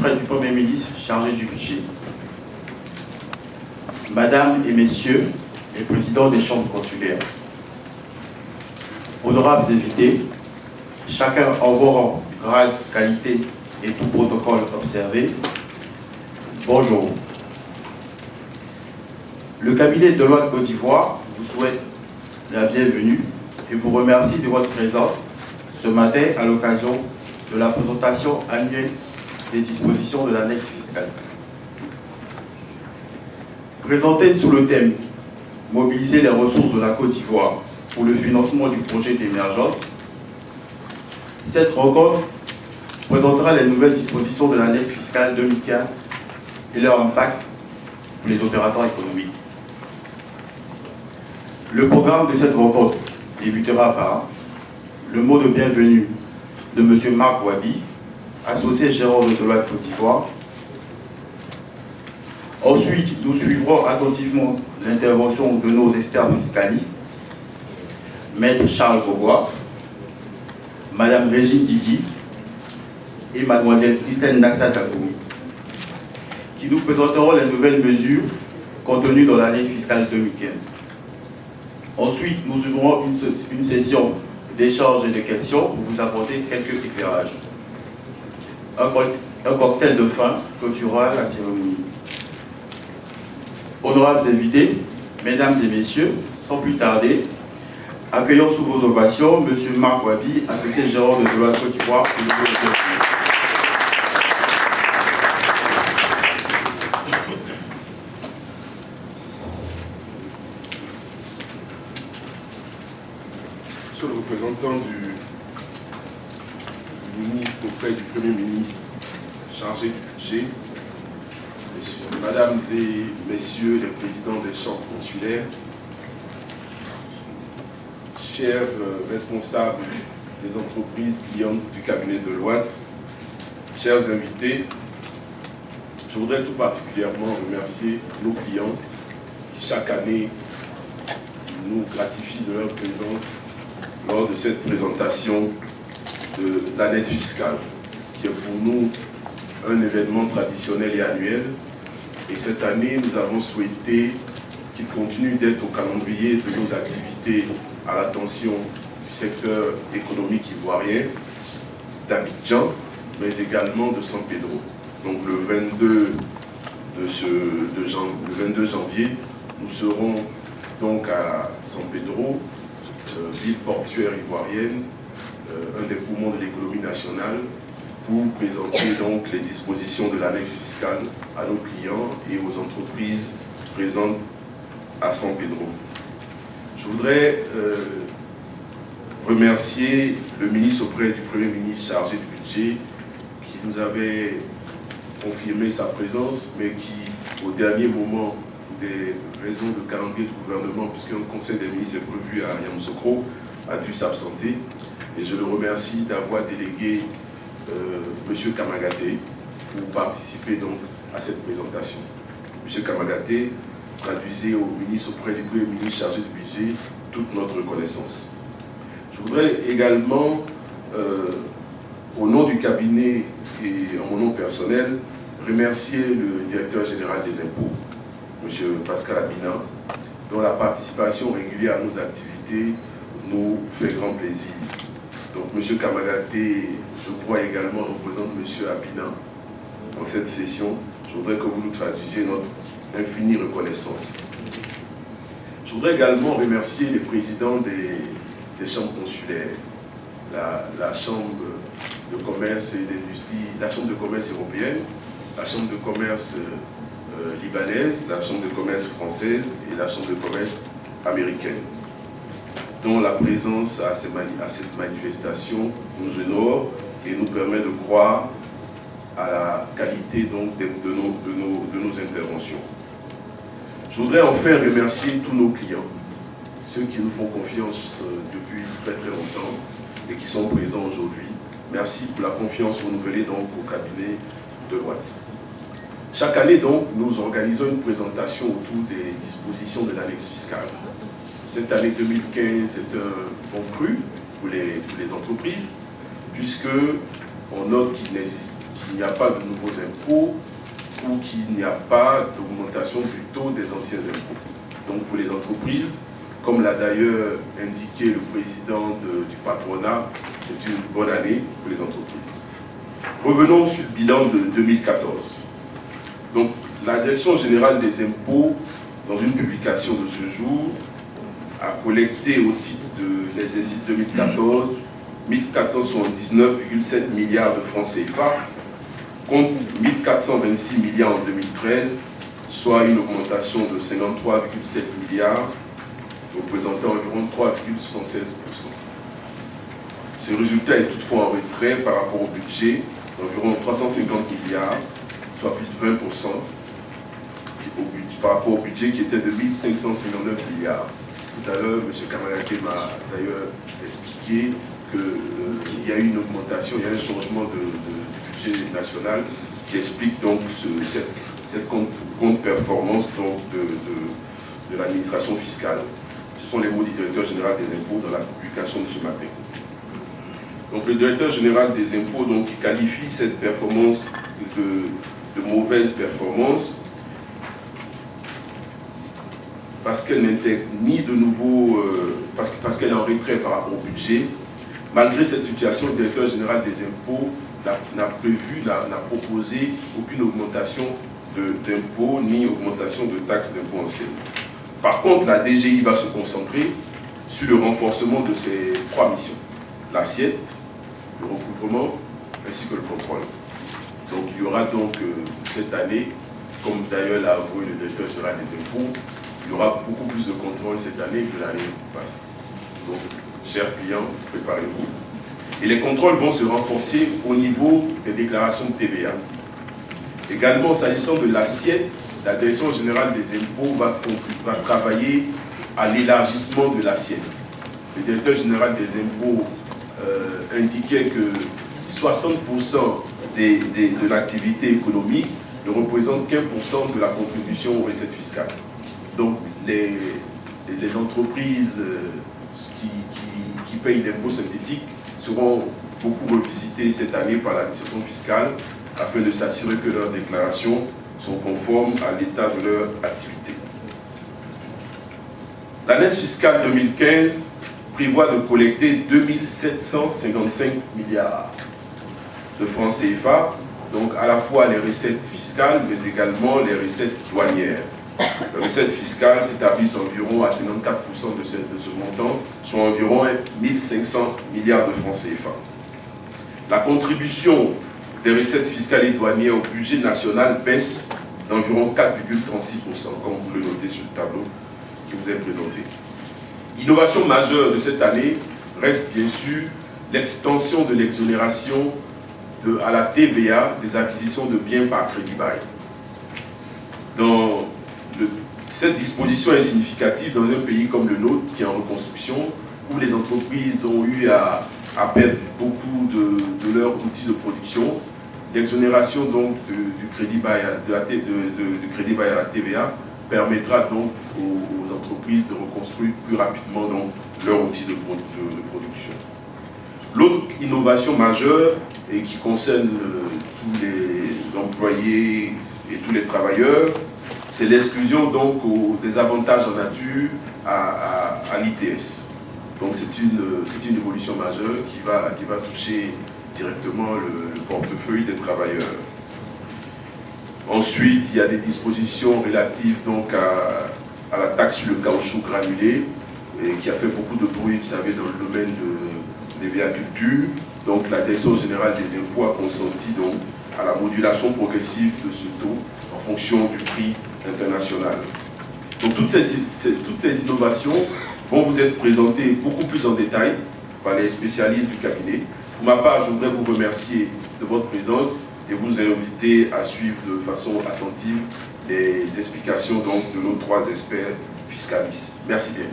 auprès du Premier ministre chargé du budget. Madame et Messieurs les présidents des chambres consulaires, honorables invités, chacun en vos rangs, grade, qualité et tout protocole observé, bonjour. Le cabinet de loi de Côte d'Ivoire vous souhaite la bienvenue et vous remercie de votre présence ce matin à l'occasion de la présentation annuelle des dispositions de l'annexe fiscale. Présentée sous le thème « Mobiliser les ressources de la Côte d'Ivoire pour le financement du projet d'émergence », cette rencontre présentera les nouvelles dispositions de l'annexe fiscale 2015 et leur impact pour les opérateurs économiques. Le programme de cette rencontre débutera par le mot de bienvenue de M. Marc Wabi, associé gérant de Deloitte Côte d'Ivoire. Ensuite, nous suivrons attentivement l'intervention de nos experts fiscalistes, Maître Charles Gogois, Madame Régine Didi et Mademoiselle Christine Nassatakoumi, qui nous présenteront les nouvelles mesures contenues dans l'année fiscale 2015. Ensuite, nous ouvrons une session d'échange et de questions pour vous apporter quelques éclairages. Un cocktail de fin clôturera la cérémonie. Honorables invités, mesdames et messieurs, sans plus tarder, accueillons sous vos ovations M. Marc Wabi, associé gérant de Deloitte Côte d'Ivoire. Monsieur le représentant du ministre auprès du Premier ministre chargé du budget, Mesdames et Messieurs les présidents des chambres consulaires, chers responsables des entreprises clientes du cabinet de Deloitte, chers invités, je voudrais tout particulièrement remercier nos clients qui chaque année nous gratifient de leur présence lors de cette présentation de l'année fiscale, qui est pour nous un événement traditionnel et annuel. Et cette année, nous avons souhaité qu'il continue d'être au calendrier de nos activités à l'attention du secteur économique ivoirien, d'Abidjan, mais également de San Pedro. Donc le 22 janvier, nous serons donc à San Pedro, ville portuaire ivoirienne, un des poumons de l'économie nationale, pour présenter donc les dispositions de l'annexe fiscale à nos clients et aux entreprises présentes à San Pedro. Je voudrais remercier le ministre auprès du Premier ministre chargé du budget qui nous avait confirmé sa présence, mais qui, au dernier moment, des raisons de calendrier du gouvernement, puisqu'un conseil des ministres est prévu à Yamoussoukro, a dû s'absenter. Et je le remercie d'avoir délégué M. Kamagaté pour participer donc à cette présentation. M. Kamagaté, traduisez au ministre auprès du Premier ministre chargé du budget toute notre reconnaissance. Je voudrais également, au nom du cabinet et en mon nom personnel, remercier le directeur général des impôts, M. Pascal Abina, dont la participation régulière à nos activités nous fait grand plaisir. Donc M. Kamagaté, je crois également, représente M. Abina dans cette session. Je voudrais que vous nous traduisiez notre infinie reconnaissance. Je voudrais également remercier les présidents des chambres consulaires, la Chambre de commerce et d'industrie, la Chambre de commerce européenne, la Chambre de commerce libanaise, la Chambre de commerce française et la Chambre de commerce américaine, dont la présence à cette manifestation nous honore et nous permet de croire à la qualité donc, de nos interventions. Je voudrais enfin remercier tous nos clients, ceux qui nous font confiance depuis très très longtemps et qui sont présents aujourd'hui. Merci pour la confiance renouvelée donc, au cabinet de Deloitte. Chaque année, donc, nous organisons une présentation autour des dispositions de l'annexe fiscale. Cette année 2015 est un bon cru pour les entreprises, puisqu'on note qu'il qu'il n'y a pas de nouveaux impôts ou qu'il n'y a pas d'augmentation plutôt des anciens impôts. Donc pour les entreprises, comme l'a d'ailleurs indiqué le président du patronat, c'est une bonne année pour les entreprises. Revenons sur le bilan de 2014. Donc la Direction générale des impôts, dans une publication de ce jour, a collecté au titre de l'exercice 2014 1479,7 milliards de francs CFA contre 1426 milliards en 2013, soit une augmentation de 53,7 milliards, représentant environ 3,76%. Ce résultat est toutefois en retrait par rapport au budget d'environ 350 milliards, soit plus de 20%, par rapport au budget qui était de 1559 milliards. Tout à l'heure, M. Kamalaké m'a d'ailleurs expliqué qu'il y a eu une augmentation, il y a un changement du budget national qui explique donc cette contre-performance de l'administration fiscale. Ce sont les mots du directeur général des impôts dans la publication de ce matin. Donc le directeur général des impôts donc, qui qualifie cette performance de mauvaise performance parce qu'elle n'intègre ni de nouveau, parce qu'elle est en retrait par rapport au budget. Malgré cette situation, le directeur général des impôts n'a proposé aucune augmentation d'impôts ni augmentation de taxes d'impôts anciennes. Par contre, la DGI va se concentrer sur le renforcement de ces trois missions. L'assiette, le recouvrement, ainsi que le contrôle. Donc il y aura donc cette année, comme d'ailleurs l'a avoué le directeur général des impôts, il y aura beaucoup plus de contrôle cette année que l'année passée. Donc, chers clients, préparez-vous. Et les contrôles vont se renforcer au niveau des déclarations de TVA. Également, s'agissant de l'assiette, la Direction générale des impôts va travailler à l'élargissement de l'assiette. Le directeur général des impôts indiquait que 60% de l'activité économique ne représente qu'1% de la contribution aux recettes fiscales. Donc les entreprises qui payent l'impôt synthétique seront beaucoup revisitées cette année par l'administration fiscale afin de s'assurer que leurs déclarations sont conformes à l'état de leur activité. L'année fiscale 2015 prévoit de collecter 2755 milliards de francs CFA, donc à la fois les recettes fiscales, mais également les recettes douanières. Les recettes fiscales s'établissent environ à 54% de ce montant, soit environ 1500 milliards de francs CFA. La contribution des recettes fiscales et douanières au budget national baisse d'environ 4,36%, comme vous le notez sur le tableau qui vous est présenté. L'innovation majeure de cette année reste bien sûr l'extension de l'exonération à la TVA des acquisitions de biens par crédit bail. Cette disposition est significative dans un pays comme le nôtre qui est en reconstruction, où les entreprises ont eu à perdre beaucoup de leurs outils de production. L'exonération donc du crédit bail à la TVA permettra donc aux entreprises de reconstruire plus rapidement donc leurs outils de production. L'autre innovation majeure et qui concerne tous les employés et tous les travailleurs, c'est l'exclusion donc des avantages en nature à l'ITS. Donc c'est une évolution majeure qui va toucher directement le portefeuille des travailleurs. Ensuite, il y a des dispositions relatives donc à la taxe sur le caoutchouc granulé, et qui a fait beaucoup de bruit, vous savez, dans le domaine des véhicultures. Donc la Direction générale des impôts a consenti donc à la modulation progressive de ce taux en fonction du prix international. Donc toutes ces innovations vont vous être présentées beaucoup plus en détail par les spécialistes du cabinet. Pour ma part, je voudrais vous remercier de votre présence et vous inviter à suivre de façon attentive les explications donc, de nos trois experts fiscalistes. Merci bien.